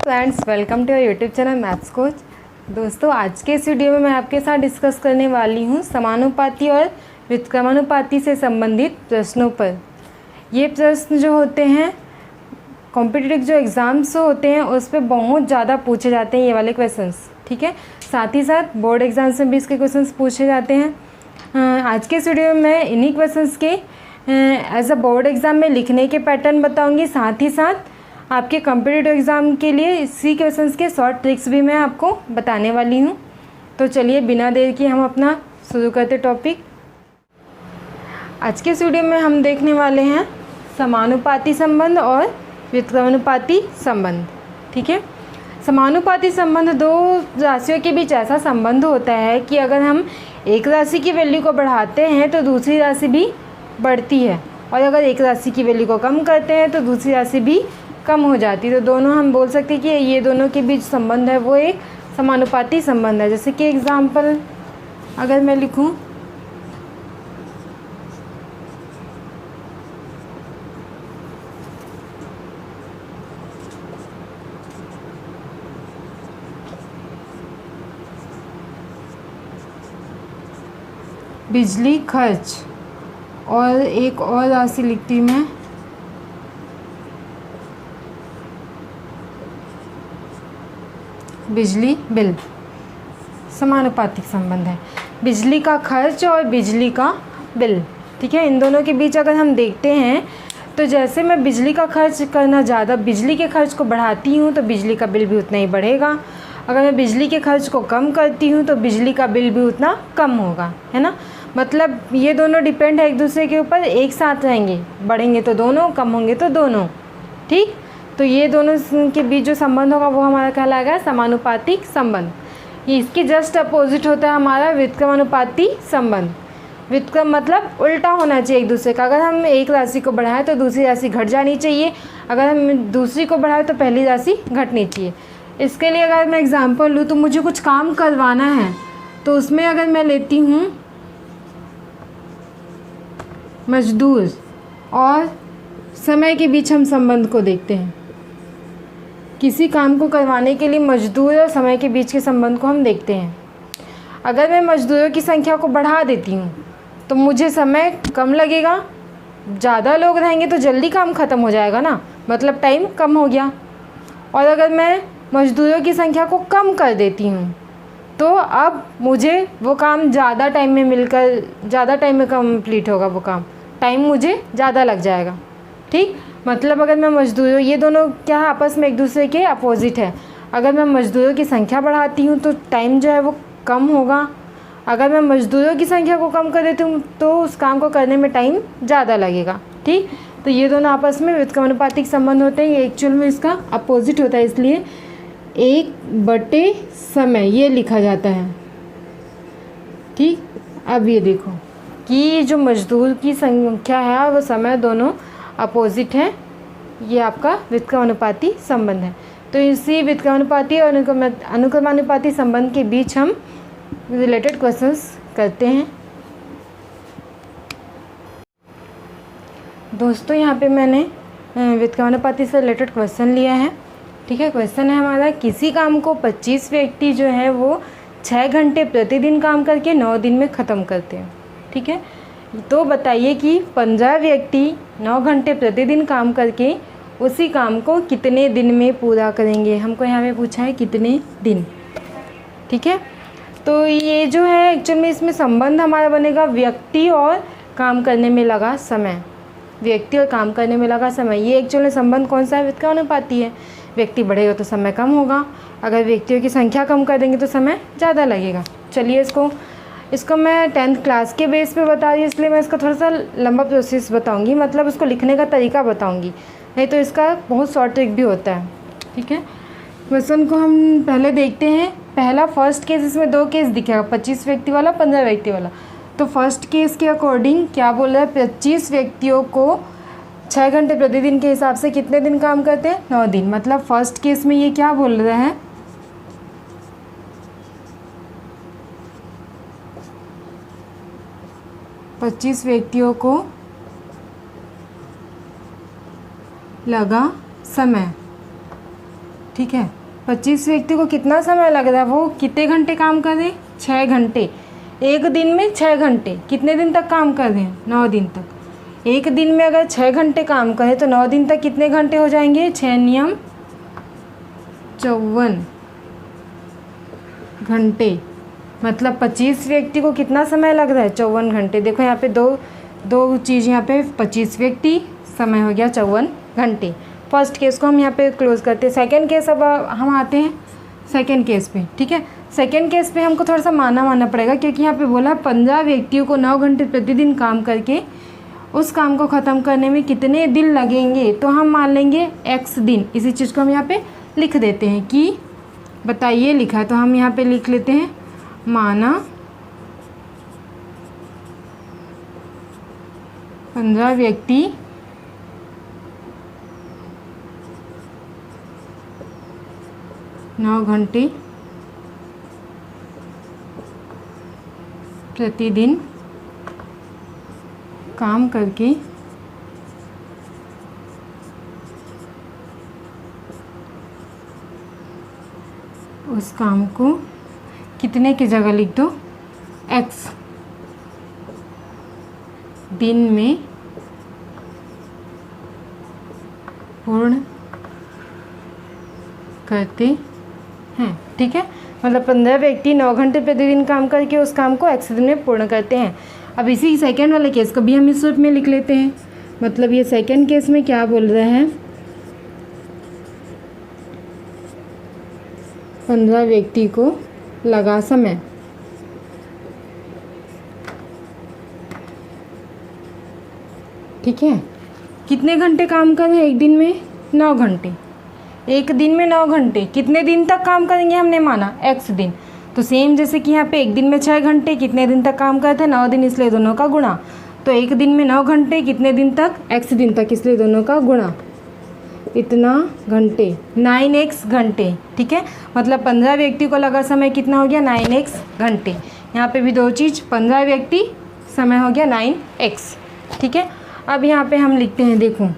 Friends, welcome to your YouTube channel maths coach. दोस्तों, आज के इस वीडियो में मैं आपके साथ डिस्कस करने वाली हूँ समानुपाती और व्युत्क्रमानुपाती से संबंधित प्रश्नों पर। ये प्रश्न जो होते हैं कॉम्पिटिटिव जो एग्ज़ाम्स होते हैं उस पर बहुत ज़्यादा पूछे जाते हैं ये वाले क्वेश्चंस, ठीक है। साथ ही साथ बोर्ड एग्जाम्स में भी इसके क्वेश्चंस पूछे जाते हैं। आज के इस वीडियो में मैं इन्हीं क्वेश्चंस के एज अ बोर्ड एग्ज़ाम में लिखने के पैटर्न बताऊँगी, साथ ही साथ आपके कॉम्पिटिटिव एग्ज़ाम के लिए इसी क्वेश्चंस के शॉर्ट ट्रिक्स भी मैं आपको बताने वाली हूँ। तो चलिए बिना देर के हम अपना शुरू करते टॉपिक। आज के इस वीडियो में हम देखने वाले हैं समानुपाती संबंध और व्युत्क्रमानुपाती संबंध, ठीक है। समानुपाती संबंध दो राशियों के बीच ऐसा संबंध होता है कि अगर हम एक राशि की वैल्यू को बढ़ाते हैं तो दूसरी राशि भी बढ़ती है, और अगर एक राशि की वैल्यू को कम करते हैं तो दूसरी राशि भी कम हो जाती है। तो दोनों हम बोल सकते हैं कि ये दोनों के बीच संबंध है वो एक समानुपाती संबंध है। जैसे कि एग्जाम्पल अगर मैं लिखूं, बिजली खर्च और एक और राशि लिखती हूँ मैं बिजली बिल। समानुपातिक संबंध है बिजली का खर्च और बिजली का बिल, ठीक है। इन दोनों के बीच अगर हम देखते हैं तो जैसे मैं बिजली का खर्च करना ज़्यादा बिजली के खर्च को बढ़ाती हूँ तो बिजली का बिल भी उतना ही बढ़ेगा। अगर मैं बिजली के खर्च को कम करती हूँ तो बिजली का बिल भी उतना कम होगा, है ना। मतलब ये दोनों डिपेंड है एक दूसरे के ऊपर, एक साथ रहेंगे, बढ़ेंगे तो दोनों, कम होंगे तो दोनों, ठीक। तो ये दोनों के बीच जो संबंध होगा वो हमारा कहलाएगा समानुपातिक संबंध। ये इसके जस्ट अपोजिट होता है हमारा व्युत्क्रमानुपाती संबंध। व्युत्क्रम मतलब उल्टा होना चाहिए एक दूसरे का। अगर हम एक राशि को बढ़ाएं तो दूसरी राशि घट जानी चाहिए, अगर हम दूसरी को बढ़ाएं तो पहली राशि घटनी चाहिए। इसके लिए अगर मैं एग्जाम्पल लूँ तो मुझे कुछ काम करवाना है तो उसमें अगर मैं लेती हूँ मजदूर और समय के बीच हम संबंध को देखते हैं। किसी काम को करवाने के लिए मजदूर और समय के बीच के संबंध को हम देखते हैं। अगर मैं मजदूरों की संख्या को बढ़ा देती हूँ तो मुझे समय कम लगेगा, ज़्यादा लोग रहेंगे तो जल्दी काम ख़त्म हो जाएगा ना, मतलब टाइम कम हो गया। और अगर मैं मजदूरों की संख्या को कम कर देती हूँ तो अब मुझे वो काम ज़्यादा टाइम में कंप्लीट होगा, वो काम टाइम मुझे ज़्यादा लग जाएगा, ठीक। मतलब अगर मैं मजदूरों, ये दोनों क्या है आपस में एक दूसरे के अपोजिट है। अगर मैं मजदूरों की संख्या बढ़ाती हूँ तो टाइम जो है वो कम होगा, अगर मैं मजदूरों की संख्या को कम कर देती हूँ तो उस काम को करने में टाइम ज़्यादा लगेगा, ठीक। तो ये दोनों आपस में व्युत्क्रमानुपातिक संबंध होते हैं। ये एक्चुअल में इसका अपोजिट होता है, इसलिए 1/समय ये लिखा जाता है, ठीक। अब ये देखो कि जो मजदूर की संख्या है और वो समय दोनों अपोजिट है, ये आपका व्युत्क्रमानुपाती संबंध है। तो इसी व्युत्क्रमानुपाती और अनुक्रमानुपाती संबंध के बीच हम रिलेटेड क्वेश्चंस करते हैं। दोस्तों, यहाँ पे मैंने व्युत्क्रमानुपाती से रिलेटेड क्वेश्चन लिया है, ठीक है। क्वेश्चन है हमारा, किसी काम को 25 व्यक्ति जो है वो 6 घंटे प्रतिदिन काम करके 9 दिन में ख़त्म करते हैं, ठीक है। तो बताइए कि 15 व्यक्ति 9 घंटे प्रतिदिन काम करके उसी काम को कितने दिन में पूरा करेंगे। हमको यहाँ पे पूछा है कितने दिन, ठीक है। तो ये जो है एक्चुअल में इसमें संबंध हमारा बनेगा व्यक्ति और काम करने में लगा समय। व्यक्ति और काम करने में लगा समय, ये एक्चुअल में संबंध कौन सा है, व्युत्क्रमानुपाती है। व्यक्ति बढ़ेगा तो समय कम होगा, अगर व्यक्तियों की संख्या कम कर देंगे तो समय ज़्यादा लगेगा। चलिए इसको मैं 10th क्लास के बेस पे बता रही हूँ, इसलिए मैं इसका थोड़ा सा लंबा प्रोसेस बताऊँगी, मतलब उसको लिखने का तरीका बताऊँगी, नहीं तो इसका बहुत शॉर्ट ट्रिक भी होता है, ठीक है। क्वेश्चन को हम पहले देखते हैं। पहला फर्स्ट केस, इसमें 2 केस दिखेगा, 25 व्यक्ति वाला, 15 व्यक्ति वाला। तो फर्स्ट केस के अकॉर्डिंग क्या बोल रहा है, 25 व्यक्तियों को 6 घंटे प्रतिदिन के हिसाब से कितने दिन काम करते हैं, 9 दिन। मतलब फर्स्ट केस में ये क्या बोल रहा है, 25 व्यक्तियों को लगा समय, ठीक है। 25 व्यक्ति को कितना समय लग रहा है, वो कितने घंटे काम कर रहे हैं, 6 घंटे। एक दिन में 6 घंटे, कितने दिन तक काम कर रहे हैं, 9 दिन तक। एक दिन में अगर 6 घंटे काम करें तो 9 दिन तक कितने घंटे हो जाएंगे, 6 नियम 54 घंटे। मतलब 25 व्यक्ति को कितना समय लग रहा है, 54 घंटे। देखो यहाँ पे दो चीज़, यहाँ पे 25 व्यक्ति, समय हो गया 54 घंटे। फर्स्ट केस को हम यहाँ पे क्लोज करते हैं। सेकंड केस अब हम आते हैं सेकंड केस पे, ठीक है। सेकंड केस पे हमको थोड़ा सा मानना पड़ेगा, क्योंकि यहाँ पे बोला 15 व्यक्तियों को 9 घंटे प्रतिदिन काम करके उस काम को ख़त्म करने में कितने दिन लगेंगे। तो हम मान लेंगे x दिन। इसी चीज़ को हम यहाँ पे लिख देते हैं कि बताइए, लिखा है तो हम यहाँ पे लिख लेते हैं माना 15 व्यक्ति नौ घंटे प्रतिदिन काम करके उस काम को कितने की जगह लिख दो, x दिन में पूर्ण करते हैं, ठीक है। मतलब 15 व्यक्ति 9 घंटे प्रतिदिन काम करके उस काम को x दिन में पूर्ण करते हैं। अब इसी सेकंड वाले केस को भी हम इस रूप में लिख लेते हैं। मतलब ये सेकंड केस में क्या बोल रहा है, 15 व्यक्ति को लगा समय ठीक है। कितने घंटे काम कर रहे हैं एक दिन में, 9 घंटे। एक दिन में 9 घंटे, कितने दिन तक काम करेंगे हमने माना, x दिन। तो सेम जैसे कि यहाँ पे एक दिन में 6 घंटे, कितने दिन तक काम करते हैं, 9 दिन, इसलिए दोनों का गुणा। तो एक दिन में 9 घंटे, कितने दिन तक, x दिन तक, इसलिए दोनों का गुणा। इतना घंटे, 9x घंटे, ठीक है। मतलब 15 व्यक्ति को लगा समय कितना हो गया, 9x घंटे। यहाँ पे भी दो चीज़, 15 व्यक्ति, समय हो गया 9x, ठीक है। अब यहाँ पे हम लिखते हैं, देखो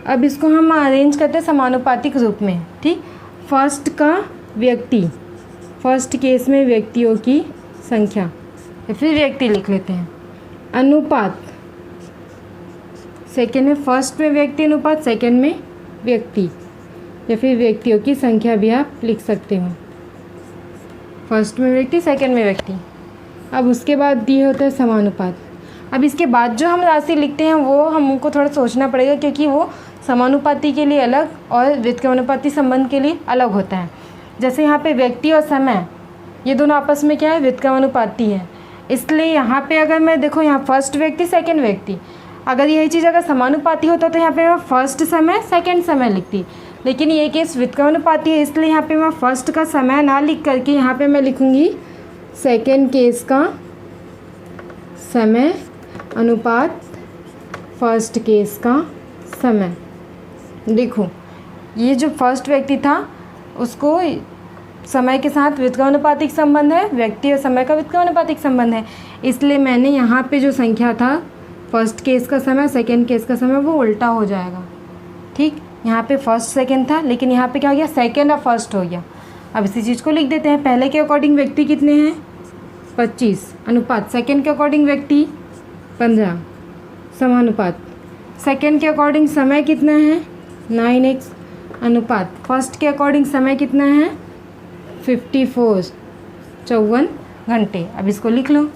अब इसको हम अरेंज करते हैं समानुपातिक रूप में, ठीक। फर्स्ट का व्यक्ति, फर्स्ट केस में व्यक्तियों की संख्या, या फिर व्यक्ति लिख लेते हैं, अनुपात सेकेंड में, फर्स्ट में व्यक्ति अनुपात सेकेंड में व्यक्ति, या फिर व्यक्तियों की संख्या भी आप लिख सकते हो। फर्स्ट में व्यक्ति, सेकेंड में व्यक्ति। अब उसके बाद दिए होता है समानुपात। अब इसके बाद जो हम राशि लिखते हैं वो हमको थोड़ा सोचना पड़ेगा, क्योंकि वो समानुपाती के लिए अलग और व्युत्क्रमानुपाती संबंध के लिए अलग होता है। जैसे यहाँ पे व्यक्ति और समय, ये दोनों आपस में क्या है, व्युत्क्रमानुपाती है। इसलिए यहाँ पे अगर मैं देखो, यहाँ फर्स्ट व्यक्ति सेकंड व्यक्ति, अगर यही चीज़ अगर समानुपाती होता तो यहाँ पे मैं फर्स्ट समय सेकंड समय लिखती, लेकिन ये केस व्युत्क्रमानुपाती है, इसलिए यहाँ पे मैं फर्स्ट का समय ना लिख करके यहाँ पे मैं लिखूँगी सेकंड केस का समय अनुपात फर्स्ट केस का समय। देखो ये जो फर्स्ट व्यक्ति था उसको समय के साथ व्युत्क्रमानुपातिक संबंध है, व्यक्ति और समय का व्युत्क्रमानुपातिक संबंध है, इसलिए मैंने यहाँ पे जो संख्या था फर्स्ट केस का समय सेकंड केस का समय वो उल्टा हो जाएगा, ठीक। यहाँ पे फर्स्ट सेकंड था, लेकिन यहाँ पे क्या हो गया, सेकंड और फर्स्ट हो गया। अब इसी चीज़ को लिख देते हैं। पहले के अकॉर्डिंग व्यक्ति कितने हैं, 25 अनुपात, सेकंड के अकॉर्डिंग व्यक्ति 15 समानुपात, सेकंड के अकॉर्डिंग समय कितना है 9x अनुपात, फर्स्ट के अकॉर्डिंग समय कितना है 54 घंटे। अब इसको लिख लो,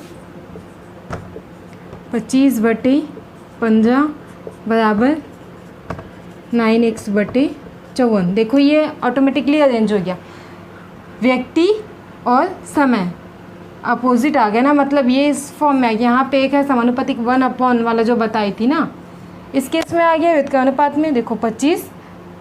25/15 बराबर 9x/54। देखो ये ऑटोमेटिकली अरेंज हो गया, व्यक्ति और समय अपोजिट आ गया ना, मतलब ये इस फॉर्म में आ गया। यहाँ पे एक है समानुपातिक 1/, वाला जो बताई थी ना, इस केस में आ गया व्युत्क्रमानुपात में। देखो 25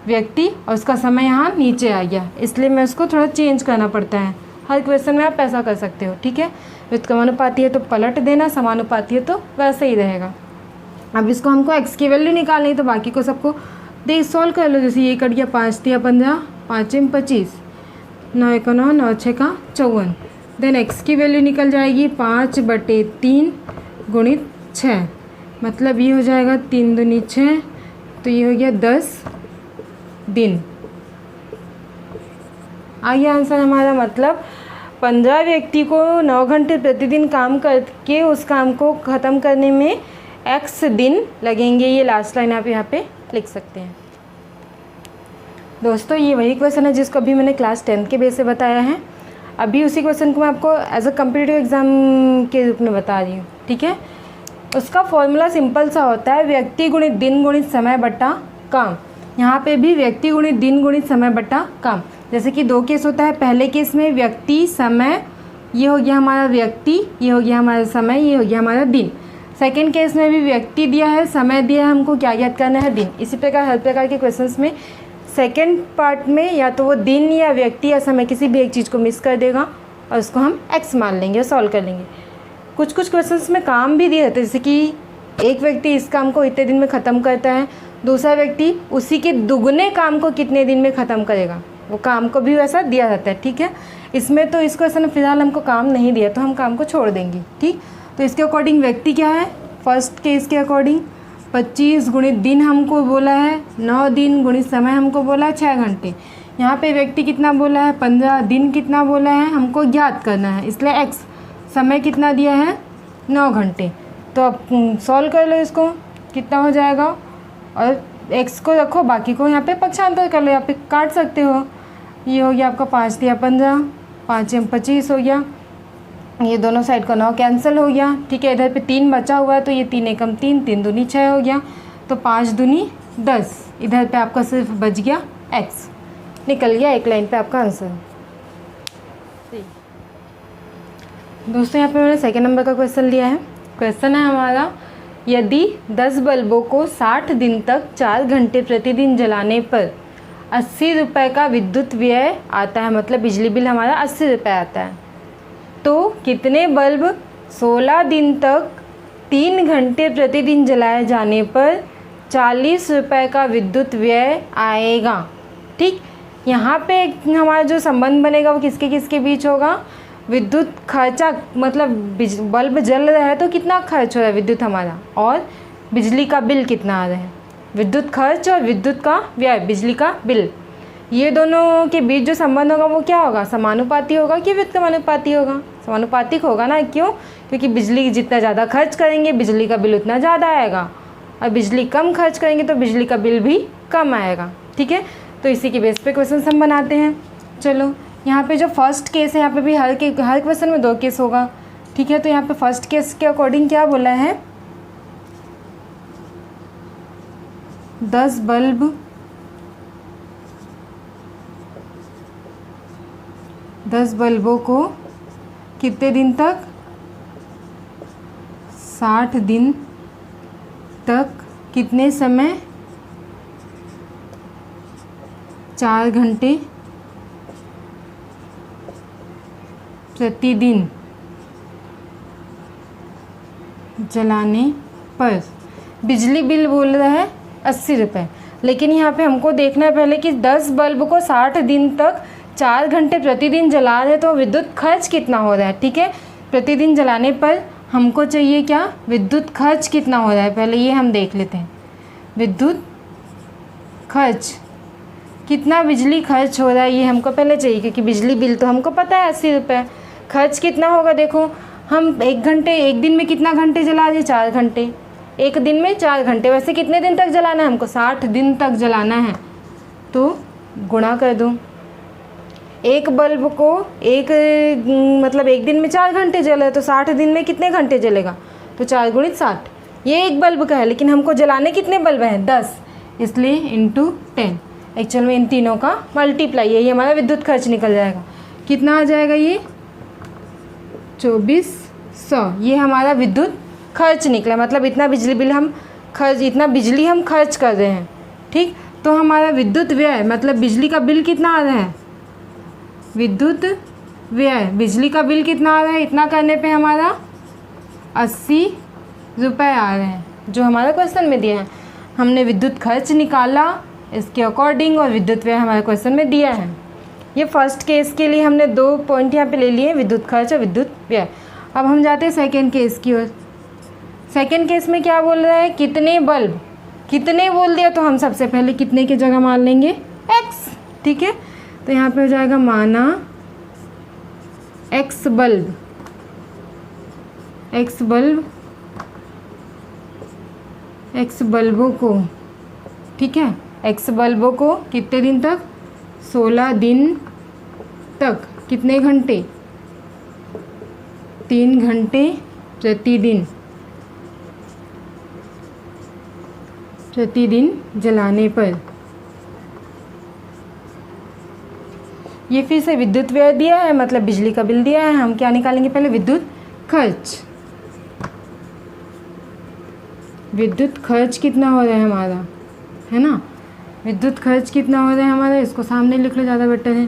व्यक्ति और उसका समय यहाँ नीचे आ गया, इसलिए मैं उसको थोड़ा चेंज करना पड़ता है। हर क्वेश्चन में आप ऐसा कर सकते हो, ठीक है। व्युत्क्रमानुपाती है तो पलट देना, समानुपाती है तो वैसे ही रहेगा। अब इसको हमको x की वैल्यू निकालनी है, तो बाकी को सबको दे सॉल्व कर लो। जैसे ये कट गया 5 × 15, 5 × 25, 9 × 9, 9 × 6 = 54। देन x की वैल्यू निकल जाएगी 5/3 गुणित 6, मतलब ये हो जाएगा 3 दूनी 6, तो ये हो गया 10 दिन, आगे आंसर हमारा, मतलब 15 व्यक्ति को 9 घंटे प्रतिदिन काम करके उस काम को ख़त्म करने में x दिन लगेंगे। ये लास्ट लाइन आप यहाँ पे लिख सकते हैं। दोस्तों ये वही क्वेश्चन है जिसको अभी मैंने क्लास 10 के बेस से बताया है। अभी उसी क्वेश्चन को मैं आपको एज अ कम्पिटिटिव एग्ज़ाम के रूप में बता रही हूँ, ठीक है। उसका फॉर्मूला सिंपल सा होता है, व्यक्ति गुणित दिन गुणित समय बट्टा काम। यहाँ पे भी व्यक्ति गुणित दिन गुणित समय बट्टा काम। जैसे कि 2 केस होता है। पहले केस में व्यक्ति समय, ये हो गया हमारा व्यक्ति, ये हो गया हमारा समय, ये हो गया हमारा दिन। सेकेंड केस में भी व्यक्ति दिया है, समय दिया है, हमको क्या याद करना है, दिन। इसी प्रकार हर प्रकार के क्वेश्चंस में सेकेंड पार्ट में या तो वो दिन या व्यक्ति या समय किसी भी एक चीज़ को मिस कर देगा और उसको हम x मान लेंगे और सॉल्व कर लेंगे। कुछ कुछ क्वेश्चंस में काम भी दिए रहते हैं, जैसे कि एक व्यक्ति इस काम को इतने दिन में ख़त्म करता है, दूसरा व्यक्ति उसी के दुगने काम को कितने दिन में ख़त्म करेगा, वो काम को भी वैसा दिया जाता है, ठीक है। इसमें तो इस क्वेश्चन में फ़िलहाल हमको काम नहीं दिया तो हम काम को छोड़ देंगे, ठीक। तो इसके अकॉर्डिंग व्यक्ति क्या है, फर्स्ट केस के अकॉर्डिंग 25 गुणित दिन हमको बोला है, 9 दिन गुणित समय हमको बोला है 6 घंटे। यहाँ पे व्यक्ति कितना बोला है 15, दिन कितना बोला है हमको ज्ञात करना है, इसलिए x, समय कितना दिया है 9 घंटे। तो अब सॉल्व कर लो इसको, कितना हो जाएगा, और x को रखो, बाकी को यहाँ पे पक्षांतर कर लो, यहाँ पे काट सकते हो। ये हो गया आपका 5 दिया 15, 5 में 25 हो गया, ये दोनों साइड का 9 कैंसिल हो गया, ठीक है। इधर पे 3 बचा हुआ है तो ये 3 एकम 3, 3 दूनी 6 हो गया, तो 5 दूनी 10। इधर पे आपका सिर्फ बच गया x, निकल गया एक लाइन पे आपका आंसर। दोस्तों यहाँ पे मैंने सेकेंड नंबर का क्वेश्चन लिया है। क्वेश्चन है हमारा, यदि 10 बल्बों को 60 दिन तक 4 घंटे प्रतिदिन जलाने पर 80 रुपये का विद्युत व्यय आता है, मतलब बिजली बिल हमारा 80 रुपये आता है, तो कितने बल्ब 16 दिन तक 3 घंटे प्रतिदिन जलाए जाने पर 40 रुपये का विद्युत व्यय आएगा, ठीक। यहाँ पे हमारा जो संबंध बनेगा वो किसके किसके बीच होगा, विद्युत खर्चा, मतलब बल्ब जल रहा है तो कितना खर्च हो रहा है विद्युत हमारा, और बिजली का बिल कितना आ रहा है। विद्युत खर्च और विद्युत का व्यय, बिजली का बिल, ये दोनों के बीच जो संबंध होगा वो क्या होगा, समानुपाती होगा कि व्युत्क्रमानुपाती होगा। समानुपातिक होगा ना, क्यों, क्योंकि बिजली जितना ज़्यादा खर्च करेंगे बिजली का बिल उतना ज़्यादा आएगा, और बिजली कम खर्च करेंगे तो बिजली का बिल भी कम आएगा, ठीक है। तो इसी के बेस पे क्वेश्चन हम बनाते हैं। चलो यहाँ पे जो फर्स्ट केस है, यहाँ पे भी हर क्वेश्चन में 2 केस होगा, ठीक है। तो यहाँ पे फर्स्ट केस के अकॉर्डिंग क्या बोला है, 10 बल्ब 10 बल्बों को कितने दिन तक, 60 दिन तक, कितने समय, 4 घंटे प्रतिदिन जलाने पर बिजली बिल बोल रहा है 80 रुपये। लेकिन यहाँ पे हमको देखना है पहले कि 10 बल्ब को 60 दिन तक 4 घंटे प्रतिदिन जला रहे तो विद्युत खर्च कितना हो रहा है, ठीक है। प्रतिदिन जलाने पर हमको चाहिए क्या, विद्युत खर्च कितना हो रहा है, पहले ये हम देख लेते हैं। विद्युत खर्च कितना, बिजली खर्च हो रहा है ये हमको पहले चाहिए, क्योंकि बिजली बिल तो हमको पता है 80 रुपये। खर्च कितना होगा, देखो हम 1 घंटे, एक दिन में कितना घंटे जला रहे, 4 घंटे, एक दिन में 4 घंटे, वैसे कितने दिन तक जलाना है हमको, 60 दिन तक जलाना है, तो गुणा कर दो। एक बल्ब को मतलब एक दिन में 4 घंटे जले तो 60 दिन में कितने घंटे जलेगा, तो 4 गुणित 60, ये एक बल्ब का है, लेकिन हमको जलाने कितने बल्ब हैं, 10, इसलिए इंटू 10। एक्चुअल में इन तीनों का मल्टीप्लाई है, ये हमारा विद्युत खर्च निकल जाएगा। कितना आ जाएगा ये 2400, ये हमारा विद्युत खर्च निकला, मतलब इतना बिजली बिल हम इतना बिजली हम खर्च कर रहे हैं, ठीक। तो हमारा विद्युत व्यय, मतलब बिजली का बिल कितना आ रहा है, विद्युत व्यय, बिजली का बिल कितना आ रहा है, इतना करने पे हमारा 80 रुपये आ रहे हैं, जो हमारा क्वेश्चन में दिया है। हमने विद्युत खर्च निकाला इसके अकॉर्डिंग और विद्युत व्यय हमारे क्वेश्चन में दिया है। ये फर्स्ट केस के लिए हमने 2 पॉइंट यहाँ पे ले लिए, विद्युत खर्च और विद्युत व्यय। अब हम जाते हैं सेकेंड केस की ओर। सेकेंड केस में क्या बोल रहा है, कितने बल्ब, कितने बोल दिया तो हम सबसे पहले कितने की जगह मान लेंगे x, ठीक है। तो यहाँ पे हो जाएगा माना एक्स बल्ब, एक्स बल्बों को, ठीक है, एक्स बल्बों को कितने दिन तक, 16 दिन तक, कितने घंटे, 3 घंटे प्रतिदिन जलाने पर। ये फिर से विद्युत व्यय दिया है, मतलब बिजली का बिल दिया है। हम क्या निकालेंगे पहले, विद्युत खर्च। विद्युत खर्च कितना हो रहा है हमारा, है ना, विद्युत खर्च कितना हो रहा है हमारा, इसको सामने लिख लो, ज़्यादा बेटर है।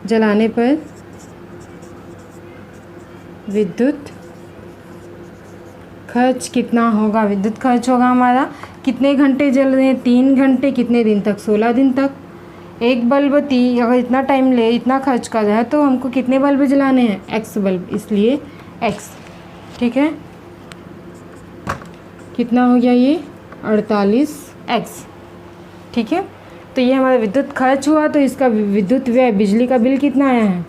जलाने पर विद्युत खर्च कितना होगा, विद्युत खर्च होगा हमारा, कितने घंटे जल रहे हैं, 3 घंटे, कितने दिन तक, 16 दिन तक। एक बल्ब अगर इतना टाइम ले, इतना खर्च कर रहा है, तो हमको कितने बल्ब जलाने हैं, एक्स बल्ब, इसलिए एक्स, ठीक है। कितना हो गया ये, 48 एक्स, ठीक है। तो ये हमारा विद्युत खर्च हुआ, तो इसका विद्युत व्यय, बिजली का बिल कितना आया है,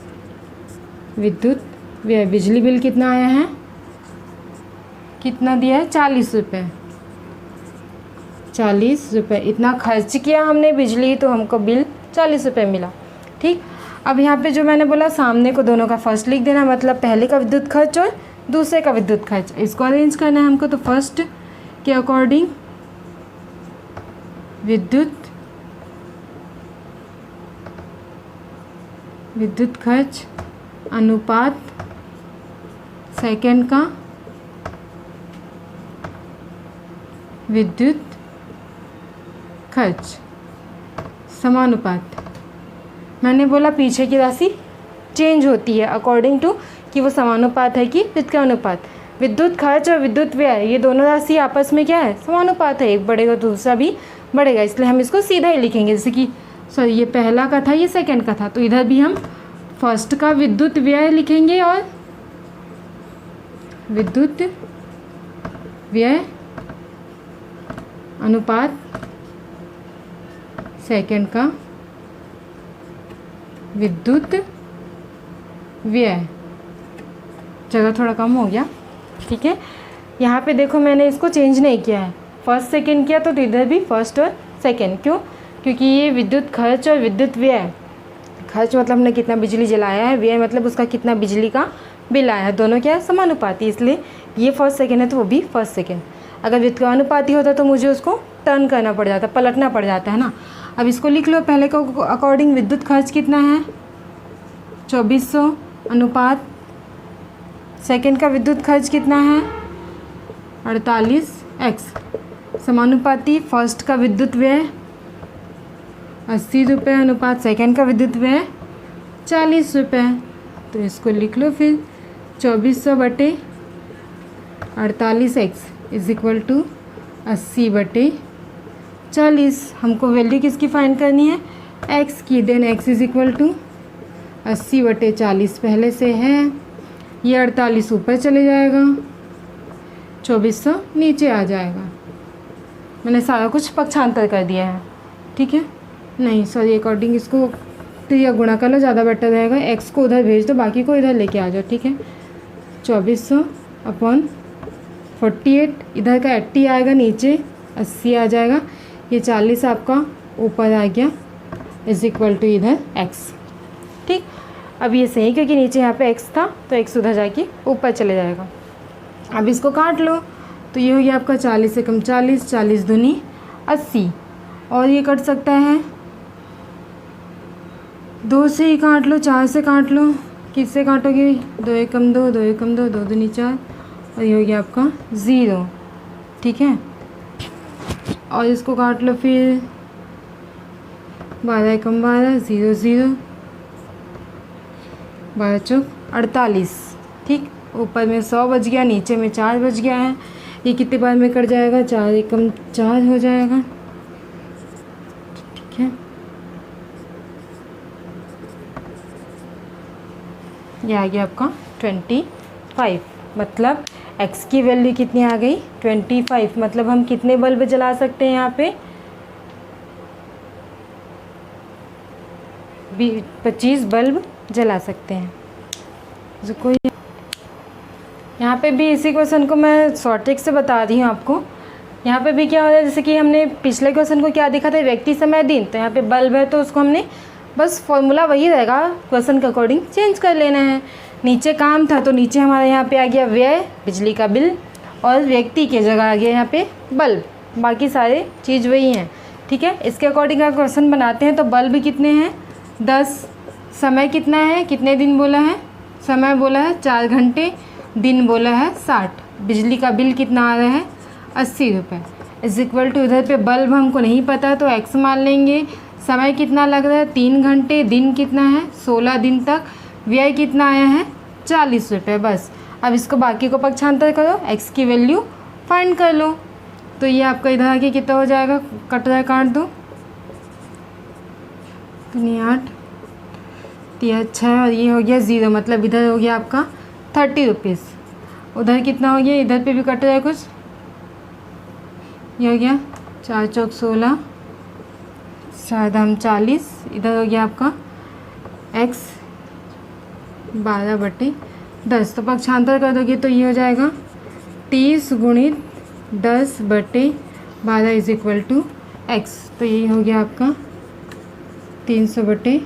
विद्युत व्यय, बिजली बिल कितना आया है, कितना दिया है, 40 रुपये, 40 रुपये। इतना खर्च किया हमने बिजली, तो हमको बिल 40 रुपये मिला, ठीक। अब यहाँ पे जो मैंने बोला, सामने को दोनों का फर्स्ट लिख देना, मतलब पहले का विद्युत खर्च और दूसरे का विद्युत खर्च, इसको अरेंज करना है हमको। तो फर्स्ट के अकॉर्डिंग विद्युत खर्च अनुपात सेकंड का विद्युत खर्च समानुपात। मैंने बोला पीछे की राशि चेंज होती है अकॉर्डिंग टू कि वो समानुपात है कि व्युत्क्रमानुपात। विद्युत खर्च और विद्युत व्यय, ये दोनों राशि आपस में क्या है, समानुपात है, एक बढ़ेगा तो दूसरा भी बढ़ेगा, इसलिए हम इसको सीधा ही लिखेंगे। जैसे कि सॉरी, ये पहला का था, ये सेकंड का था, तो इधर भी हम फर्स्ट का विद्युत व्यय लिखेंगे और विद्युत व्यय अनुपात सेकंड का विद्युत व्यय। जगह थोड़ा कम हो गया, ठीक है। यहाँ पे देखो मैंने इसको चेंज नहीं किया है, फर्स्ट सेकंड किया, तो इधर भी फर्स्ट और सेकंड। क्यों? क्योंकि ये विद्युत खर्च और विद्युत व्यय, खर्च मतलब हमने कितना बिजली जलाया है, व्यय मतलब उसका कितना बिजली का बिल आया है, दोनों क्या है, समानुपाती, इसलिए ये फर्स्ट सेकंड है तो वो भी फर्स्ट सेकंड। अगर व्युत्क्रमानुपाती होता तो मुझे उसको टर्न करना पड़ जाता, पलटना पड़ जाता है ना। अब इसको लिख लो, पहले को अकॉर्डिंग विद्युत खर्च कितना है 2400 अनुपात सेकंड का विद्युत खर्च कितना है 48x समानुपाती फर्स्ट का विद्युत व्यय 80 रुपये अनुपात सेकंड का विद्युत व्यय 40 रुपये। तो इसको लिख लो फिर 2400 बटे 48x इज इक्वल टू 80 बटे 40। हमको वैल्यू किसकी फाइंड करनी है, x की। Then x is equal to 80 बटे 40 पहले से है, ये 48 ऊपर चले जाएगा, 2400 नीचे आ जाएगा। मैंने सारा कुछ पक्षांतर कर दिया है, ठीक है। नहीं सॉरी, अकॉर्डिंग इसको तो यह गुणा कर लो, ज़्यादा बेटर रहेगा। x को उधर भेज दो, बाकी को इधर लेके आ जाओ, ठीक है। 2400 अपॉन 48, इधर का 80 आएगा, नीचे 80 आ जाएगा, ये 40 आपका ऊपर आ गया, इज इक्वल टू इधर x, ठीक। अब ये सही, क्योंकि नीचे यहाँ पे x था तो x उधर जाके ऊपर चले जाएगा। अब इसको काट लो, तो ये हो गया आपका 40 से कम 40, 40 दूनी 80, और ये कट सकता है 2 से ही काट लो, 4 से काट लो, किससे काटोगे, 2 एकम 2, 2 एकम 2, 2 दूनी 4, और ये हो गया आपका 0, ठीक है। और इसको काट लो फिर 12 एकम 12, 0 0, 12 चौक 48, ठीक। ऊपर में 100 बच गया, नीचे में 4 बच गया है, ये कितने बार में कट जाएगा, 4 एकम 4 हो जाएगा, ठीक है। ये आ गया आपका 25, मतलब x की वैल्यू कितनी आ गई 25। मतलब हम कितने बल्ब जला सकते हैं यहाँ पे, 25 बल्ब जला सकते हैं। जो कोई यहाँ पे भी इसी क्वेश्चन को मैं शॉर्ट ट्रिक से बता रही हूँ आपको। यहाँ पे भी क्या हो रहा है, जैसे कि हमने पिछले क्वेश्चन को क्या देखा था, व्यक्ति, समय, दिन, तो यहाँ पे बल्ब है तो उसको हमने बस फॉर्मूला वही रहेगा, क्वेश्चन के अकॉर्डिंग चेंज कर लेना है। नीचे काम था तो नीचे हमारा यहाँ पे आ गया व्यय, बिजली का बिल, और व्यक्ति की जगह आ गया यहाँ पे बल्ब, बाकी सारे चीज़ वही हैं। ठीक है, इसके अकॉर्डिंग अगर क्वेश्चन बनाते हैं तो बल्ब कितने हैं 10, समय कितना है, कितने दिन बोला है, समय बोला है 4 घंटे, दिन बोला है 60, बिजली का बिल कितना आ रहा है 80 रुपये, इज इक्वल टू इधर पे बल्ब हमको नहीं पता तो x मान लेंगे, समय कितना लग रहा है 3 घंटे, दिन कितना है 16 दिन तक, व्यय कितना आया है 40 रुपये। बस अब इसको बाकी को पक्षांतर करो, x की वैल्यू फाइंड कर लो। तो ये आपका इधर आके कितना हो जाएगा, कट रहा है काट दो, 8 3 6 और ये हो गया 0, मतलब इधर हो गया आपका 30 रुपीज़। उधर कितना हो गया, इधर पे भी कट रहा है कुछ, ये हो गया 4 चौक 16, 4 दाम 40, इधर हो गया आपका x 12/10। तो पक्षांतर कर दोगे तो ये हो जाएगा 30 गुणित 10/12 इज इक्वल टू x। तो ये हो गया आपका 300/12,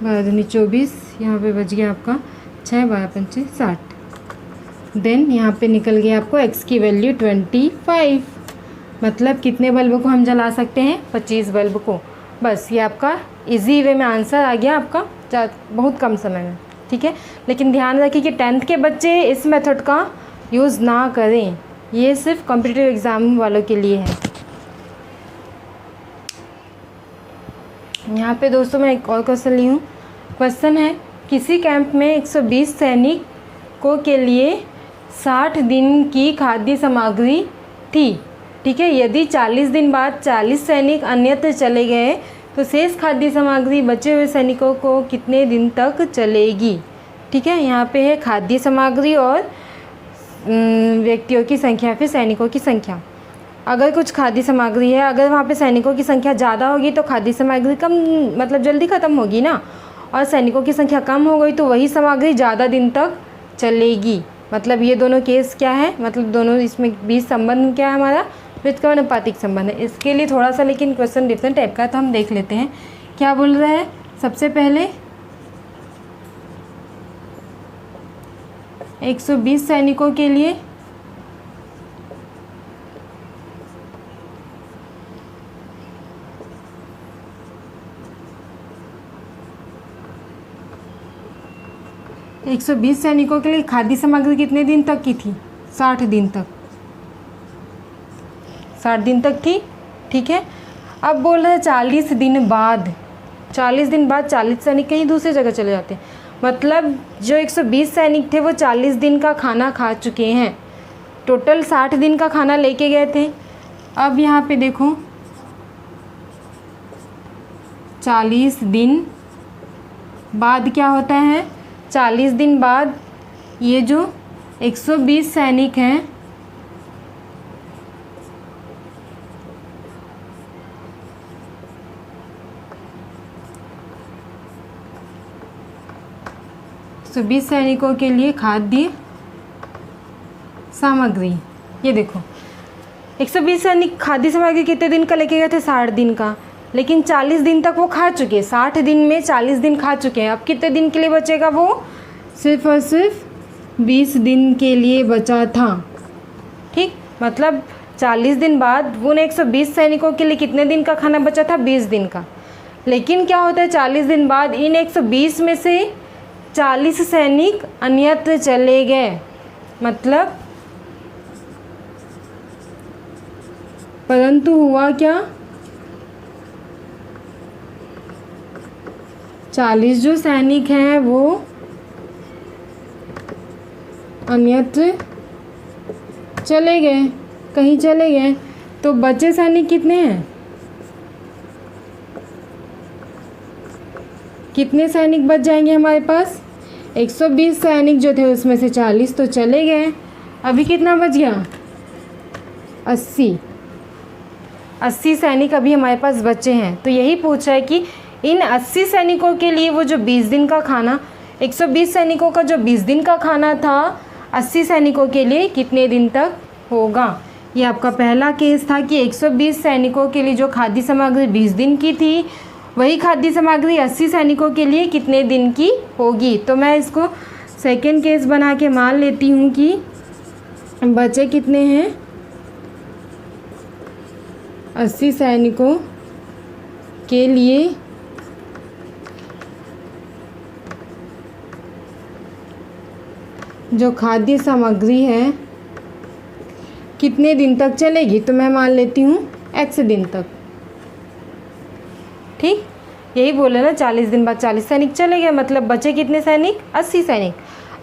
12 दूनी 24, यहाँ पे बच गया आपका 6, 12 पंचे 60। देन यहाँ पे निकल गया आपको x की वैल्यू 25, मतलब कितने बल्ब को हम जला सकते हैं 25 बल्ब को। बस ये आपका इजी वे में आंसर आ गया आपका बहुत कम समय में। ठीक है, लेकिन ध्यान रखिए कि 10th के बच्चे इस मेथड का यूज़ ना करें, ये सिर्फ कॉम्पिटिटिव एग्ज़ाम वालों के लिए है। यहाँ पे दोस्तों मैं एक और क्वेश्चन ली हूँ। क्वेश्चन है, किसी कैंप में 120 सैनिकों के लिए 60 दिन की खाद्य सामग्री थी। ठीक है, यदि 40 दिन बाद 40 सैनिक अन्यत्र चले गए तो शेष खाद्य सामग्री बचे हुए सैनिकों को कितने दिन तक चलेगी। ठीक है, यहाँ पे है खाद्य सामग्री और व्यक्तियों की संख्या, फिर सैनिकों की संख्या। अगर कुछ खाद्य सामग्री है, अगर वहाँ पे सैनिकों की संख्या ज़्यादा होगी तो खाद्य सामग्री कम, मतलब जल्दी ख़त्म होगी ना, और सैनिकों की संख्या कम हो गई तो वही सामग्री ज़्यादा दिन तक चलेगी। मतलब ये दोनों केस क्या है, मतलब दोनों इसमें बीच संबंध क्या है हमारा, व्युत्क्रमानुपातिक संबंध है। इसके लिए थोड़ा सा लेकिन क्वेश्चन डिफरेंट टाइप का, तो हम देख लेते हैं क्या बोल रहा है। सबसे पहले 120 सैनिकों के लिए खाद्य सामग्री कितने दिन तक की थी, 60 दिन तक, 60 दिन तक थी। ठीक है, अब बोल रहे हैं 40 दिन बाद 40 सैनिक कहीं दूसरी जगह चले जाते हैं, मतलब जो 120 सैनिक थे वो 40 दिन का खाना खा चुके हैं, टोटल 60 दिन का खाना लेके गए थे। अब यहाँ पे देखो 40 दिन बाद क्या होता है, 40 दिन बाद ये जो 120 सैनिक हैं तो 20 सैनिकों के लिए खाद्य सामग्री, ये देखो 120 सैनिक खाद्य सामग्री कितने दिन का लेके गए थे, 60 दिन का, लेकिन 40 दिन तक वो खा चुके हैं, 60 दिन में 40 दिन खा चुके हैं। अब कितने दिन के लिए बचेगा, वो सिर्फ और सिर्फ 20 दिन के लिए बचा था। ठीक, मतलब 40 दिन बाद वो 120 सैनिकों के लिए कितने दिन का खाना बचा था, 20 दिन का। लेकिन क्या होता है 40 दिन बाद इन 120 में से 40 सैनिक अन्यत्र चले गए, मतलब परंतु हुआ क्या, 40 जो सैनिक हैं वो अन्यत्र चले गए, कहीं चले गए, तो बचे सैनिक कितने हैं, कितने सैनिक बच जाएंगे हमारे पास, 120 सैनिक जो थे उसमें से 40 तो चले गए, अभी कितना बच गया, 80 सैनिक अभी हमारे पास बचे हैं। तो यही पूछा है कि इन 80 सैनिकों के लिए वो जो 20 दिन का खाना, 120 सैनिकों का जो 20 दिन का खाना था, 80 सैनिकों के लिए कितने दिन तक होगा। ये आपका पहला केस था कि 120 सैनिकों के लिए जो खाद्य सामग्री 20 दिन की थी, वही खाद्य सामग्री 80 सैनिकों के लिए कितने दिन की होगी। तो मैं इसको सेकेंड केस बना के मान लेती हूँ कि बचे कितने हैं, 80 सैनिकों के लिए जो खाद्य सामग्री है कितने दिन तक चलेगी। तो मैं मान लेती हूँ x दिन तक। ठीक, यही बोले ना, 40 दिन बाद 40 सैनिक चले गए, मतलब बचे कितने सैनिक, 80 सैनिक।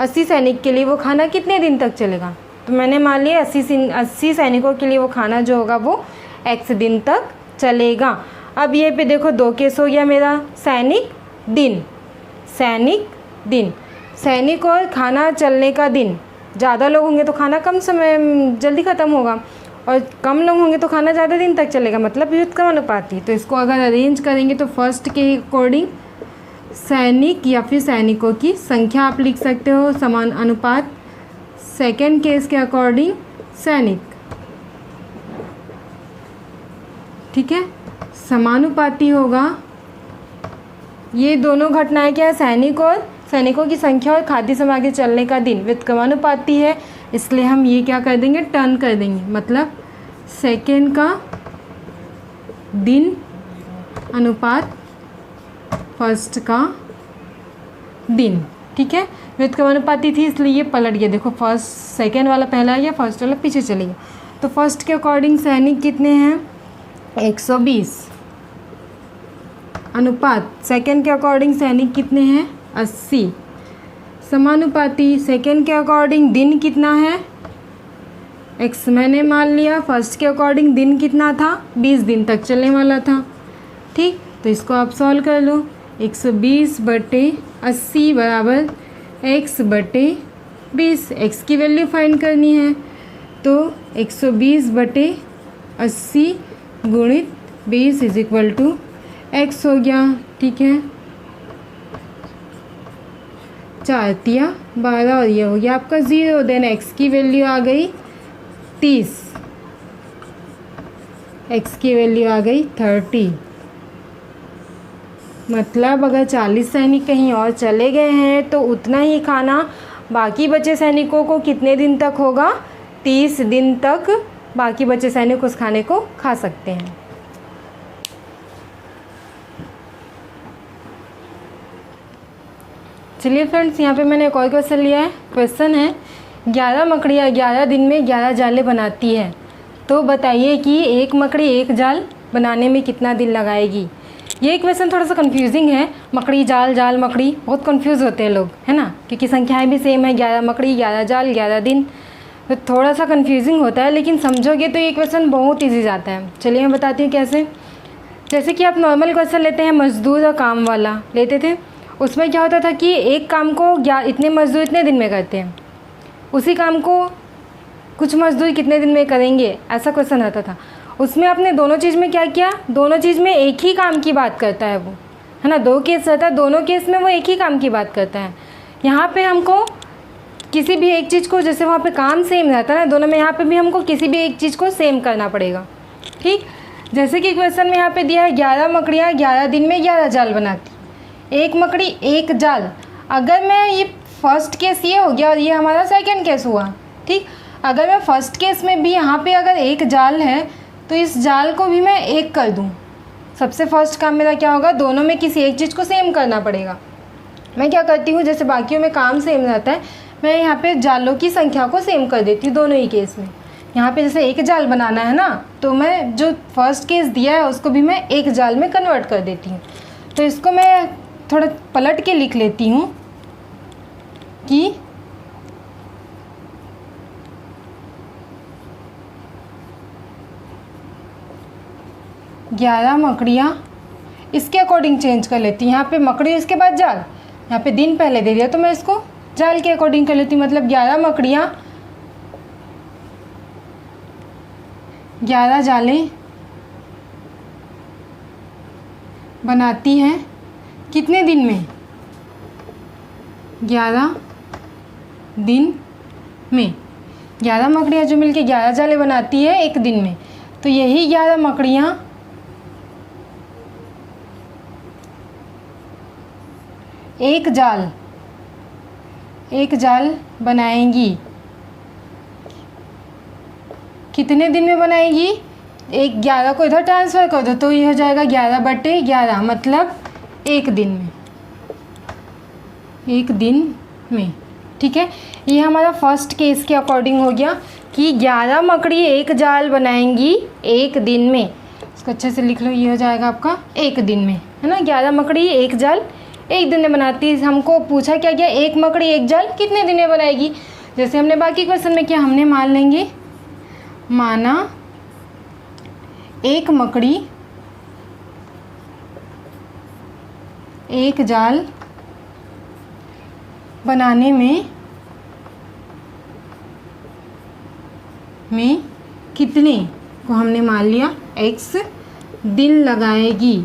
80 सैनिक के लिए वो खाना कितने दिन तक चलेगा। तो मैंने मान लिया 80 सैनिकों के लिए वो खाना जो होगा वो x दिन तक चलेगा। अब ये पे देखो 2 केस हो गया मेरा, सैनिक दिन, सैनिक दिन, सैनिक और खाना चलने का दिन। ज़्यादा लोग होंगे तो खाना कम समय जल्दी ख़त्म होगा, और कम लोग होंगे तो खाना ज़्यादा दिन तक चलेगा, मतलब व्युत्क्रमानुपाती। तो इसको अगर अरेंज करेंगे तो फर्स्ट के अकॉर्डिंग सैनिक या फिर सैनिकों की संख्या आप लिख सकते हो समान अनुपात, सेकेंड केस के अकॉर्डिंग सैनिक, ठीक है, समानुपाती होगा। ये दोनों घटनाएं क्या है, सैनिक और सैनिकों की संख्या और खाद्य सामग्री चलने का दिन व्युत्क्रमानुपाती है, इसलिए हम ये क्या कर देंगे, टर्न कर देंगे, मतलब सेकेंड का दिन अनुपात फर्स्ट का दिन। ठीक है, व्युत्क्रमानुपाती थी इसलिए ये पलट गया, देखो फर्स्ट सेकेंड वाला पहला है या फर्स्ट वाला पीछे चले गया। तो फर्स्ट के अकॉर्डिंग सैनिक कितने हैं, 120 अनुपात सेकेंड के अकॉर्डिंग सैनिक कितने हैं, 80 समानुपाती। सेकेंड के अकॉर्डिंग दिन कितना है, x मैंने मान लिया, फर्स्ट के अकॉर्डिंग दिन कितना था, 20 दिन तक चलने वाला था। ठीक, तो इसको आप सॉल्व कर लो, 120/80 बराबर x/20, x की वैल्यू फाइंड करनी है, तो 120/80 गुणित 20 = x हो गया। ठीक है, 4 तिया 12 और ये हो गया आपका 0, देन x की वैल्यू आ गई 30, x की वैल्यू आ गई 30। मतलब अगर 40 सैनिक कहीं और चले गए हैं तो उतना ही खाना बाकी बचे सैनिकों को कितने दिन तक होगा, 30 दिन तक बाकी बचे सैनिक उस खाने को खा सकते हैं। चलिए फ्रेंड्स, यहाँ पे मैंने एक और क्वेश्चन लिया है। क्वेश्चन है 11 मकड़ियाँ 11 दिन में 11 जाले बनाती है, तो बताइए कि एक मकड़ी एक जाल बनाने में कितना दिन लगाएगी। ये क्वेश्चन थोड़ा सा कंफ्यूजिंग है, मकड़ी जाल जाल मकड़ी बहुत कंफ्यूज होते हैं लोग, है ना, क्योंकि संख्याएं भी सेम है, 11 मकड़ी 11 जाल 11 दिन, तो थोड़ा सा कंफ्यूजिंग होता है, लेकिन समझोगे तो ये क्वेश्चन बहुत ईजी जाता है। चलिए मैं बताती हूँ कैसे। जैसे कि आप नॉर्मल क्वेश्चन लेते हैं, मजदूर और काम वाला लेते थे, उसमें क्या होता था कि एक काम को इतने मजदूर इतने दिन में करते हैं, उसी काम को कुछ मजदूर कितने दिन में करेंगे, ऐसा क्वेश्चन आता था। उसमें आपने दोनों चीज़ में क्या किया, दोनों चीज़ में एक ही काम की बात करता है वो, है ना, 2 केस रहता है, दोनों केस में वो एक ही काम की बात करता है। यहाँ पे हमको किसी भी एक चीज़ को, जैसे वहाँ पे काम सेम रहता है ना दोनों में, यहाँ पे भी हमको किसी भी एक चीज़ को सेम करना पड़ेगा। ठीक, जैसे कि क्वेश्चन में यहाँ पे दिया है 11 मकड़ियाँ 11 दिन में 11 जाल बनाती, एक मकड़ी एक जाल। अगर मैं ये फर्स्ट केस ये हो गया और ये हमारा सेकंड केस हुआ, ठीक, अगर मैं फर्स्ट केस में भी यहाँ पे अगर एक जाल है तो इस जाल को भी मैं एक कर दूँ, सबसे फर्स्ट काम मेरा क्या होगा, दोनों में किसी एक चीज़ को सेम करना पड़ेगा। मैं क्या करती हूँ, जैसे बाकियों में काम सेम रहता है, मैं यहाँ पे जालों की संख्या को सेम कर देती हूँ दोनों ही केस में। यहाँ पे जैसे एक जाल बनाना है ना, तो मैं जो फर्स्ट केस दिया है उसको भी मैं एक जाल में कन्वर्ट कर देती हूँ। तो इसको मैं थोड़ा पलट के लिख लेती हूँ कि 11 मकड़ियाँ, इसके अकॉर्डिंग चेंज कर लेती हूँ। यहाँ पे मकड़ी उसके बाद जाल, यहाँ पे दिन पहले दे दिया तो मैं इसको जाल के अकॉर्डिंग कर लेती हूँ। मतलब 11 मकड़ियाँ 11 जालें बनाती हैं कितने दिन में? 11 दिन में। 11 मकड़ियाँ जो मिलके 11 जाले बनाती है एक दिन में, तो यही 11 मकड़ियाँ एक जाल बनाएंगी। कितने दिन में बनाएगी? 11 को इधर ट्रांसफ़र कर दो तो ये हो जाएगा 11/11, मतलब एक दिन में। एक दिन में, ठीक है। ये हमारा फर्स्ट केस के अकॉर्डिंग हो गया कि 11 मकड़ी एक जाल बनाएंगी एक दिन में। इसको अच्छे से लिख लो, ये हो जाएगा आपका एक दिन में, है ना। 11 मकड़ी एक जाल एक दिन में बनाती है। हमको पूछा क्या गया? एक मकड़ी एक जाल कितने दिन में बनाएगी? जैसे हमने बाकी क्वेश्चन में किया, हमने मान लेंगे, माना एक मकड़ी एक जाल बनाने में कितने को हमने मान लिया x दिन लगाएगी।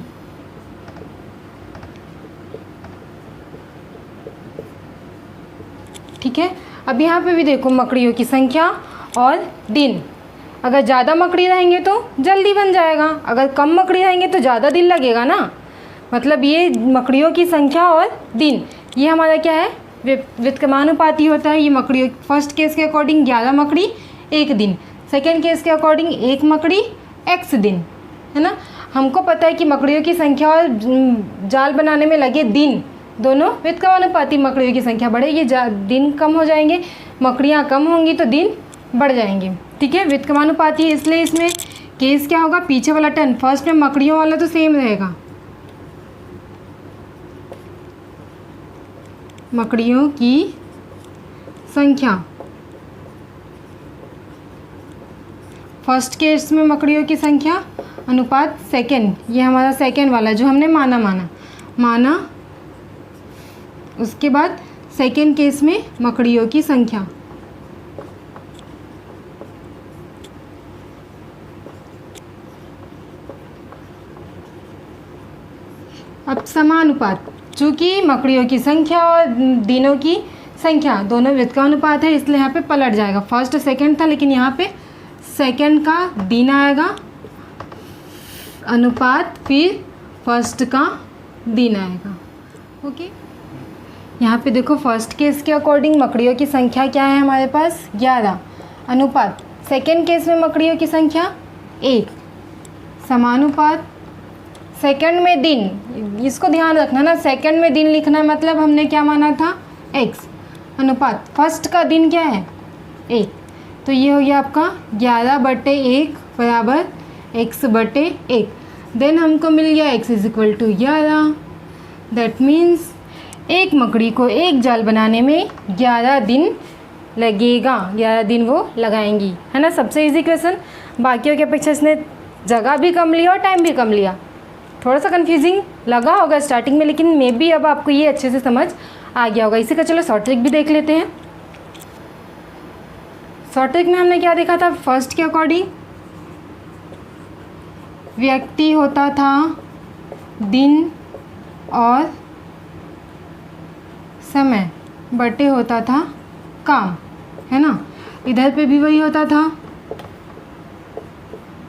ठीक है। अब यहाँ पे भी देखो मकड़ियों की संख्या और दिन। अगर ज़्यादा मकड़ी रहेंगे तो जल्दी बन जाएगा, अगर कम मकड़ी रहेंगे तो ज़्यादा दिन लगेगा ना। मतलब ये मकड़ियों की संख्या और दिन, ये हमारा क्या है? व्युत्क्रमानुपाती होता है। ये मकड़ियों, फर्स्ट केस के अकॉर्डिंग 11 मकड़ी एक दिन, सेकेंड केस के अकॉर्डिंग एक मकड़ी x दिन, है ना। हमको पता है कि मकड़ियों की संख्या और जाल बनाने में लगे दिन दोनों व्युत्क्रमानुपाती। मकड़ियों की संख्या बढ़ेगी, दिन कम हो जाएंगे, मकड़ियाँ कम होंगी तो दिन बढ़ जाएंगे। ठीक है, व्युत्क्रमानुपाती है, इसलिए इसमें केस क्या होगा? पीछे वाला टर्म, फर्स्ट में मकड़ियों वाला तो सेम रहेगा, मकड़ियों की संख्या। फर्स्ट केस में मकड़ियों की संख्या अनुपात सेकेंड, ये हमारा सेकेंड वाला जो हमने माना। उसके बाद सेकेंड केस में मकड़ियों की संख्या। अब समानुपात, चूँकि मकड़ियों की संख्या और दिनों की संख्या दोनों व्युत्क्रमानुपात है, इसलिए यहाँ पे पलट जाएगा। फर्स्ट सेकंड था, लेकिन यहाँ पे सेकंड का दिन आएगा अनुपात, फिर फर्स्ट का दिन आएगा। ओके, यहाँ पे देखो फर्स्ट केस के अकॉर्डिंग मकड़ियों की संख्या क्या है हमारे पास? 11 अनुपात सेकंड केस में मकड़ियों की संख्या 1 समानुपात सेकंड में दिन। इसको ध्यान रखना ना, सेकंड में दिन लिखना मतलब हमने क्या माना था? x अनुपात फर्स्ट का दिन क्या है? 1। तो ये हो गया आपका 11/1 बराबर x/1। देन हमको मिल गया x = 11। दैट मीन्स एक मकड़ी को एक जाल बनाने में 11 दिन लगेगा, 11 दिन वो लगाएंगी, है ना। सबसे इजी क्वेश्चन, बाकियों की अपेक्षा इसने जगह भी कम लिया और टाइम भी कम लिया। थोड़ा सा कंफ्यूजिंग लगा होगा स्टार्टिंग में, लेकिन मे बी अब आपको ये अच्छे से समझ आ गया होगा। इसी का चलो शॉर्ट ट्रिक भी देख लेते हैं। शॉर्ट ट्रिक में हमने क्या देखा था? फर्स्ट के अकॉर्डिंग व्यक्ति होता था दिन और समय बटे होता था काम, है ना। इधर पे भी वही होता था,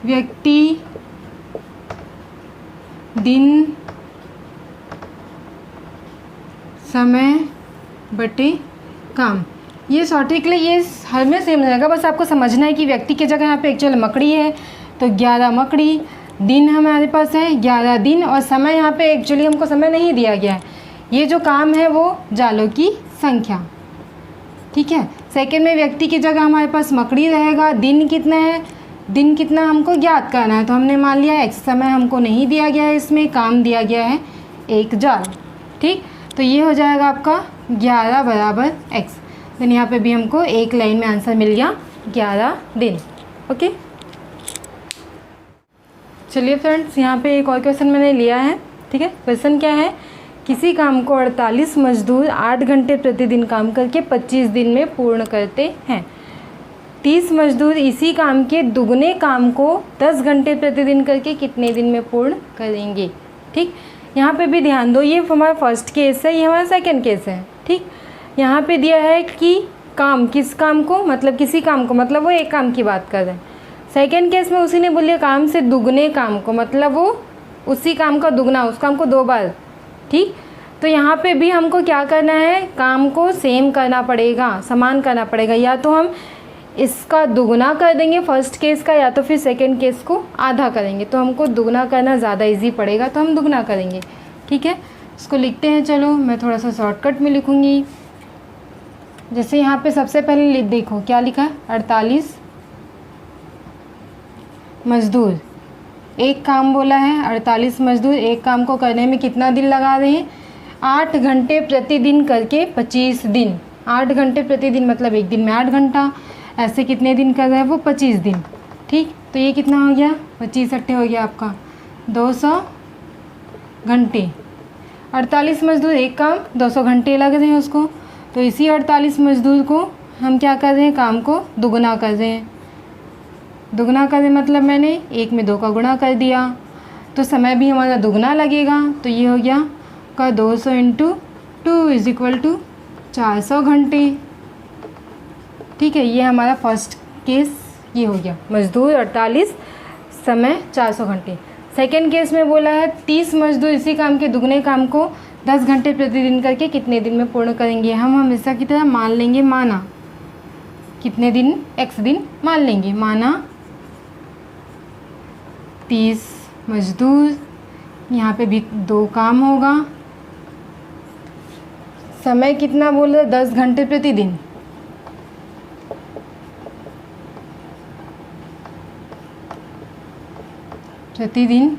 व्यक्ति दिन समय बटे काम। ये शॉर्ट ट्रिक लिए ये हर में सेम रहेगा, बस आपको समझना है कि व्यक्ति की जगह यहाँ पे एक्चुअल मकड़ी है तो 11 मकड़ी, दिन हमारे पास है 11 दिन, और समय यहाँ पे एक्चुअली हमको समय नहीं दिया गया है। ये जो काम है वो जालों की संख्या। ठीक है, सेकंड में व्यक्ति की जगह हमारे पास मकड़ी रहेगा। दिन कितना है? दिन कितना हमको ज्ञात करना है, तो हमने मान लिया x। समय हमको नहीं दिया गया है, इसमें काम दिया गया है एक जाल। ठीक, तो ये हो जाएगा आपका 11 बराबर x। देन यहाँ पे भी हमको एक लाइन में आंसर मिल गया 11 दिन। ओके, चलिए फ्रेंड्स, यहाँ पे एक और क्वेश्चन मैंने लिया है। ठीक है, क्वेश्चन क्या है? किसी काम को 48 मजदूर 8 घंटे प्रतिदिन काम करके 25 दिन में पूर्ण करते हैं। 30 मजदूर इसी काम के दुगने काम को 10 घंटे प्रतिदिन करके कितने दिन में पूर्ण करेंगे? ठीक, यहाँ पे भी ध्यान दो, ये हमारा फर्स्ट केस है, ये हमारा सेकंड केस है। ठीक, यहाँ पे दिया है कि काम, किस काम को, मतलब किसी काम को, मतलब वो एक काम की बात कर रहे हैं। सेकंड केस में उसी ने बोलिए काम से दुगने काम को, मतलब वो उसी काम का दुगना, उस काम को 2 बार। ठीक, तो यहाँ पे भी हमको क्या करना है, काम को सेम करना पड़ेगा, समान करना पड़ेगा। या तो हम इसका दुगना कर देंगे फर्स्ट केस का, या तो फिर सेकंड केस को आधा करेंगे। तो हमको दुगना करना ज़्यादा इजी पड़ेगा, तो हम दुगना करेंगे। ठीक है, इसको लिखते हैं। चलो मैं थोड़ा सा शॉर्टकट में लिखूँगी। जैसे यहाँ पे सबसे पहले देखो क्या लिखा है, 48 मज़दूर एक काम बोला है। 48 मज़दूर एक काम को करने में कितना दिन लगा रहे हैं, 8 घंटे प्रतिदिन करके 25 दिन। 8 घंटे प्रतिदिन मतलब एक दिन में 8 घंटा, ऐसे कितने दिन कर रहा है वो, 25 दिन। ठीक, तो ये कितना हो गया, 25 अट्ठे हो गया आपका 200 घंटे। 48 मज़दूर एक काम, 200 घंटे लग रहे हैं उसको। तो इसी 48 मज़दूर को हम क्या कर रहे हैं, काम को दुगना कर रहे हैं। दुगना कर रहे मतलब मैंने 1 में 2 का गुणा कर दिया, तो समय भी हमारा दुगना लगेगा। तो ये हो गया का 200 × 2 = 400 घंटे। ठीक है, ये हमारा फर्स्ट केस ये हो गया, मज़दूर 48, समय 400 घंटे। सेकेंड केस में बोला है 30 मज़दूर इसी काम के दुगने काम को 10 घंटे प्रतिदिन करके कितने दिन में पूर्ण करेंगे। हम हमेशा की तरह मान लेंगे, माना कितने दिन, x दिन मान लेंगे। माना 30 मज़दूर, यहाँ पे भी 2 काम होगा, समय कितना बोला, 10 घंटे प्रतिदिन। प्रतिदिन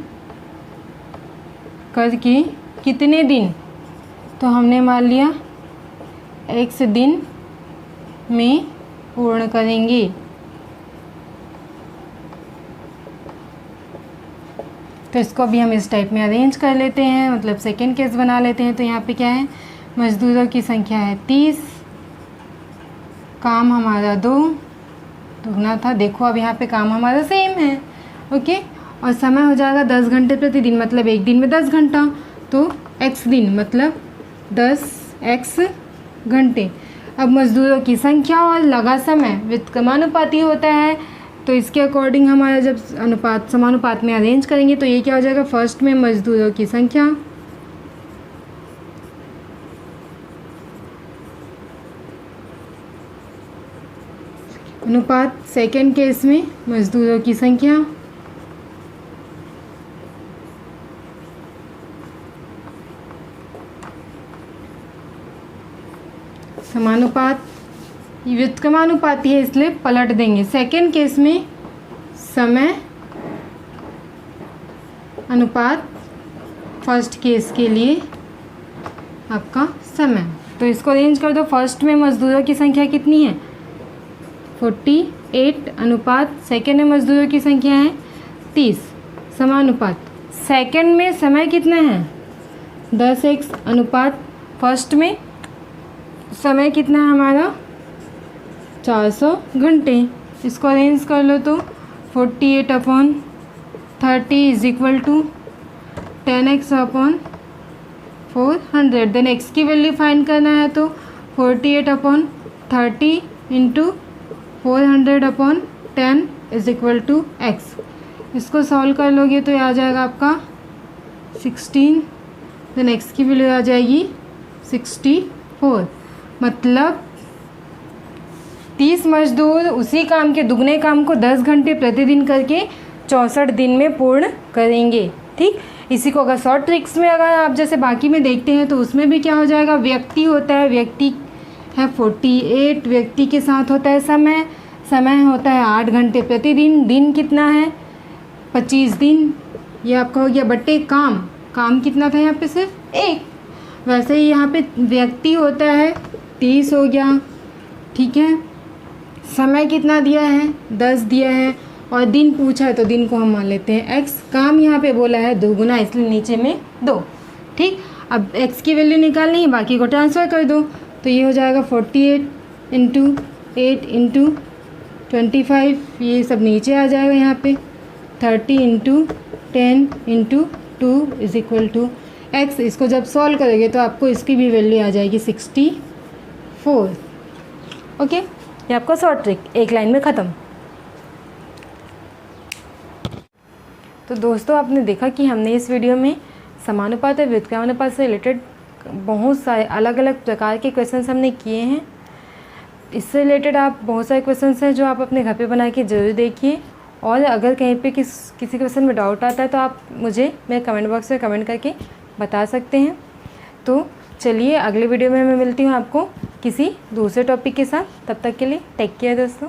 करके कितने दिन, तो हमने मान लिया x दिन में पूर्ण करेंगे। तो इसको भी हम इस टाइप में अरेंज कर लेते हैं, मतलब सेकेंड केस बना लेते हैं। तो यहाँ पे क्या है, मज़दूरों की संख्या है 30, काम हमारा 2 दुगना था। देखो अब यहाँ पे काम हमारा सेम है, ओके। और समय हो जाएगा 10 घंटे प्रतिदिन, मतलब एक दिन में 10 घंटा। तो x दिन मतलब 10x घंटे। अब मज़दूरों की संख्या और लगा समय व्युत्क्रमानुपाती होता है, तो इसके अकॉर्डिंग हमारा जब अनुपात समानुपात में अरेंज करेंगे तो ये क्या हो जाएगा, फर्स्ट में मज़दूरों की संख्या अनुपात सेकेंड केस में मज़दूरों की संख्या समानुपात। व्युत्क्रमानुपाती है इसलिए पलट देंगे। सेकेंड केस में समय अनुपात फर्स्ट केस के लिए आपका समय। तो इसको अरेंज कर दो। फर्स्ट में मज़दूरों की संख्या कितनी है, 48 अनुपात सेकेंड में मज़दूरों की संख्या है 30 समानुपात। सेकेंड में समय कितना है 10x अनुपात फर्स्ट में समय कितना है हमारा 400 घंटे। इसको अरेंज कर लो तो 48/30 = 10x/400। देन x की वैल्यू फाइंड करना है तो 48/30 × 400/10 = x। इसको सॉल्व कर लोगे तो आ जाएगा आपका 16। देन x की वैल्यू आ जाएगी 64। मतलब 30 मज़दूर उसी काम के दुगने काम को 10 घंटे प्रतिदिन करके 64 दिन में पूर्ण करेंगे। ठीक, इसी को अगर शॉर्ट ट्रिक्स में अगर आप जैसे बाकी में देखते हैं तो उसमें भी क्या हो जाएगा, व्यक्ति होता है, व्यक्ति है 48, व्यक्ति के साथ होता है समय, समय होता है 8 घंटे प्रतिदिन, दिन कितना है 25 दिन। ये आपका हो गया बट्टे काम, काम कितना था यहाँ पे सिर्फ 1। वैसे ही यहाँ पे व्यक्ति होता है 30 हो गया, ठीक है। समय कितना दिया है 10 दिया है, और दिन पूछा है तो दिन को हम मान लेते हैं x। काम यहाँ पे बोला है दुगुना इसलिए नीचे में 2। ठीक, अब x की वैल्यू निकालनी है, बाकी को ट्रांसफ़र कर दो। तो ये हो जाएगा 48 × 8 × 25, ये सब नीचे आ जाएगा यहाँ पे 30 × 10 × 2 = x, इसको जब सॉल्व करोगे तो आपको इसकी भी वैल्यू आ जाएगी 64। ओके, ये आपका शॉर्ट ट्रिक, एक लाइन में ख़त्म। तो दोस्तों आपने देखा कि हमने इस वीडियो में समानुपात और व्युत्क्रमानुपात से रिलेटेड बहुत सारे अलग अलग प्रकार के क्वेश्चंस हमने किए हैं। इससे रिलेटेड आप बहुत सारे क्वेश्चंस हैं जो आप अपने घर पे बना के ज़रूर देखिए, और अगर कहीं पे किसी क्वेश्चन में डाउट आता है तो आप मुझे मेरे कमेंट बॉक्स में कमेंट करके बता सकते हैं। तो चलिए अगले वीडियो में मैं मिलती हूँ आपको किसी दूसरे टॉपिक के साथ। तब तक के लिए टेक केयर दोस्तों।